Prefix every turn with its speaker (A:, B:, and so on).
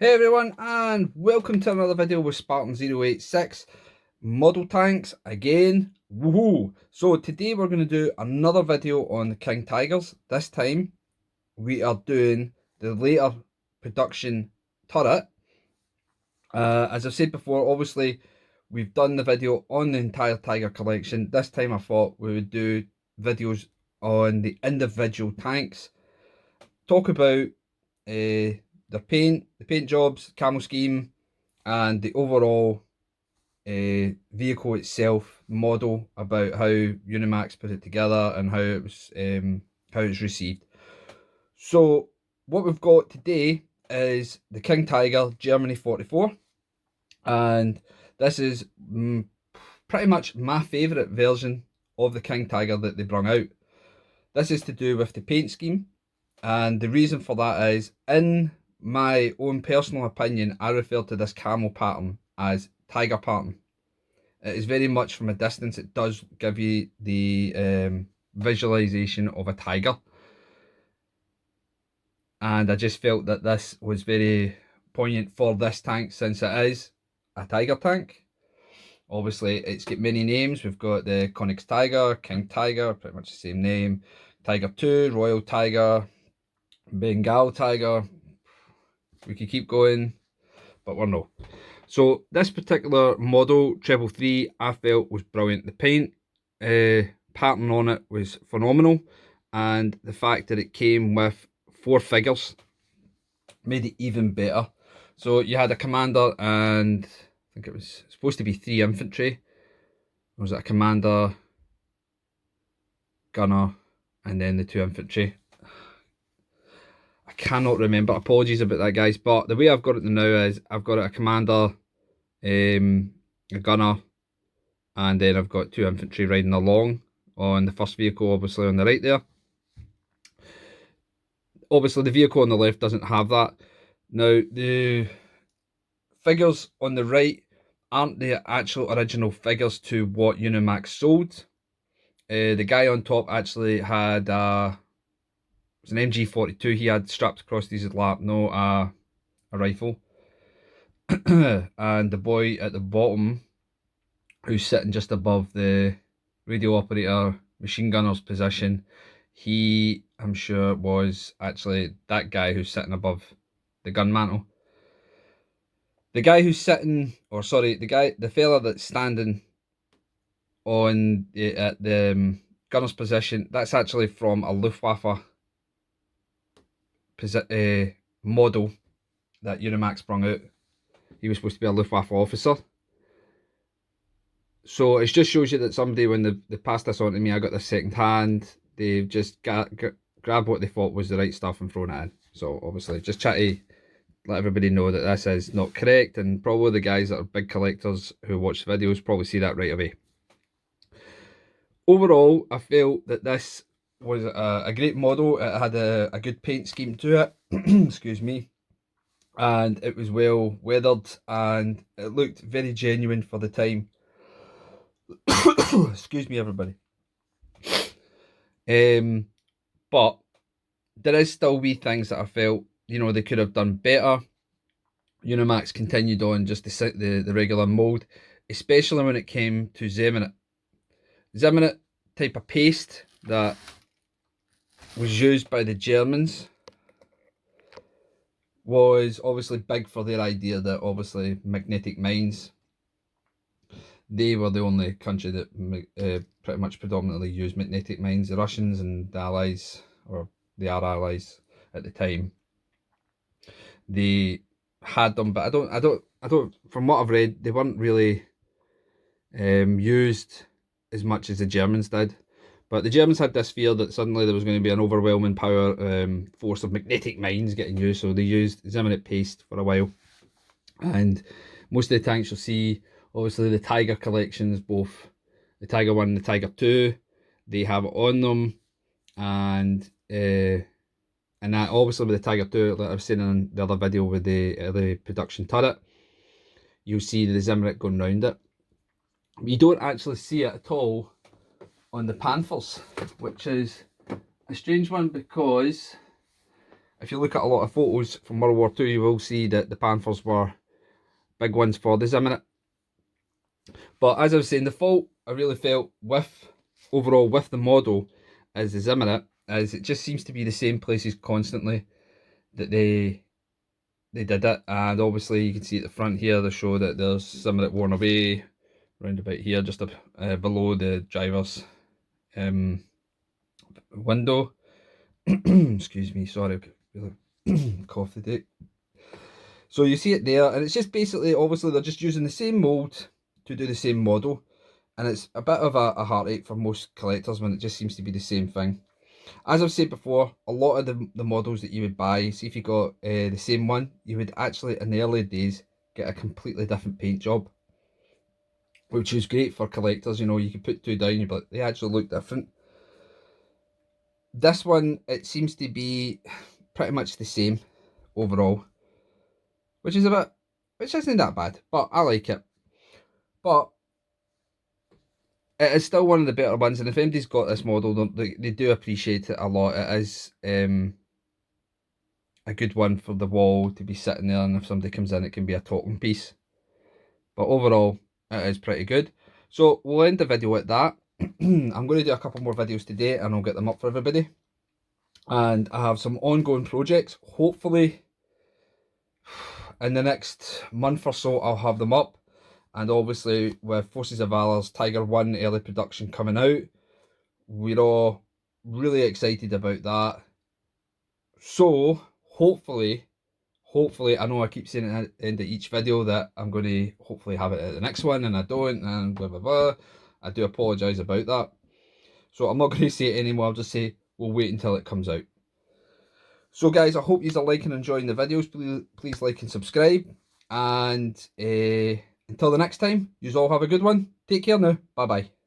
A: Hey everyone, and welcome to another video with Spartan 086 model tanks again. Woohoo! So today we're going to do another video on the King Tigers. This time we are doing the later production turret. As I've said before, obviously we've done the video on the entire Tiger collection. This time I thought we would do videos on the individual tanks, talk about the paint jobs, camo scheme, and the overall vehicle itself, model, about how Unimax put it together and how it's received. So what we've got today is the King Tiger Germany 44, and this is pretty much my favourite version of the King Tiger that they brought out. This is to do with the paint scheme, and the reason for that is, in my own personal opinion, I refer to this camo pattern as tiger pattern. It is very much from a distance, it does give you the visualization of a tiger. And I just felt that this was very poignant for this tank, since it is a tiger tank. Obviously, it's got many names. We've got the Conix Tiger, King Tiger, pretty much the same name, Tiger 2, Royal Tiger, Bengal Tiger. We could keep going, but we're not. So this particular model, 333, I felt was brilliant. The paint pattern on it was phenomenal, and the fact that it came with 4 figures made it even better. So you had a commander, and I think it was supposed to be 3 infantry. Or was it a commander, gunner, and then the 2 infantry? I cannot remember. Apologies about that, guys. But the way I've got it now is I've got it a commander, a gunner, and then I've got 2 infantry riding along on the first vehicle, obviously on the right there. Obviously the vehicle on the left doesn't have that. Now the figures on the right aren't the actual original figures to what Unimax sold. The guy on top actually had it was an MG42 he had strapped across his lap, no a rifle. And the boy at the bottom, who's sitting just above the radio operator machine gunner's position, he, I'm sure, was actually that guy who's sitting above the gun mantle. The guy who's sitting, or sorry, the fella that's standing on at the gunner's position, that's actually from a Luftwaffe model that Unimax sprung out. He was supposed to be a Luftwaffe officer. So it just shows you that somebody, when they passed this on to me, I got this second hand, they just grabbed what they thought was the right stuff and thrown it in. So obviously just try to let everybody know that this is not correct, and probably the guys that are big collectors who watch the videos probably see that right away. Overall, I felt that this was a great model. It had a good paint scheme to it, excuse me, and it was well weathered, and it looked very genuine for the time. Excuse me, everybody. But there is still wee things that I felt, they could have done better. Unimax continued on just the regular mould, especially when it came to Zeminit. Zeminit type of paste that was used by the Germans was obviously big for their idea that obviously magnetic mines, they were the only country that pretty much predominantly used magnetic mines. The Russians and the Allies, or the allies at the time, they had them, but I don't. From what I've read, they weren't really used as much as the Germans did. But the Germans had this fear that suddenly there was going to be an overwhelming force of magnetic mines getting used, so they used Zeminit paste for a while. And most of the tanks you'll see, obviously the Tiger collections, both the Tiger 1 and the Tiger 2, they have it on them. And that obviously with the Tiger 2, like I was saying in the other video with the production turret, you'll see the Zeminit going round it. You don't actually see it at all on the Panthers, which is a strange one, because if you look at a lot of photos from World War II, you will see that the Panthers were big ones for the Zimmerit. But as I was saying, the fault I really felt with, overall with the model as the Zimmerit, is it just seems to be the same places constantly that they did it. And obviously you can see at the front here, they show that there's some of it worn away round about here, just below the driver's window. Excuse me, sorry, I've got really cough today. So you see it there, and it's just basically, obviously they're just using the same mould to do the same model, and it's a bit of a heartache for most collectors when it just seems to be the same thing. As I've said before, a lot of the models that you would buy, see if you got the same one, you would actually, in the early days, get a completely different paint job, which is great for collectors. You know, you can put two down, but they actually look different. This one, it seems to be pretty much the same overall, which isn't that bad, but I like it. But it is still one of the better ones, and if anybody's got this model, they do appreciate it a lot. It is a good one for the wall to be sitting there, and if somebody comes in, it can be a talking piece. But overall, it is pretty good. So we'll end the video at that. I'm going to do a couple more videos today, and I'll get them up for everybody. And I have some ongoing projects. Hopefully, in the next month or so, I'll have them up. And obviously, with Forces of Valor's Tiger 1 early production coming out, we're all really excited about that. So, hopefully, I know I keep saying at the end of each video that I'm going to hopefully have it at the next one, and I don't, and blah, blah, blah. I do apologise about that. So I'm not going to say it anymore, I'll just say we'll wait until it comes out. So guys, I hope you are liking and enjoying the videos. Please like and subscribe. And until the next time, you all have a good one. Take care now. Bye-bye.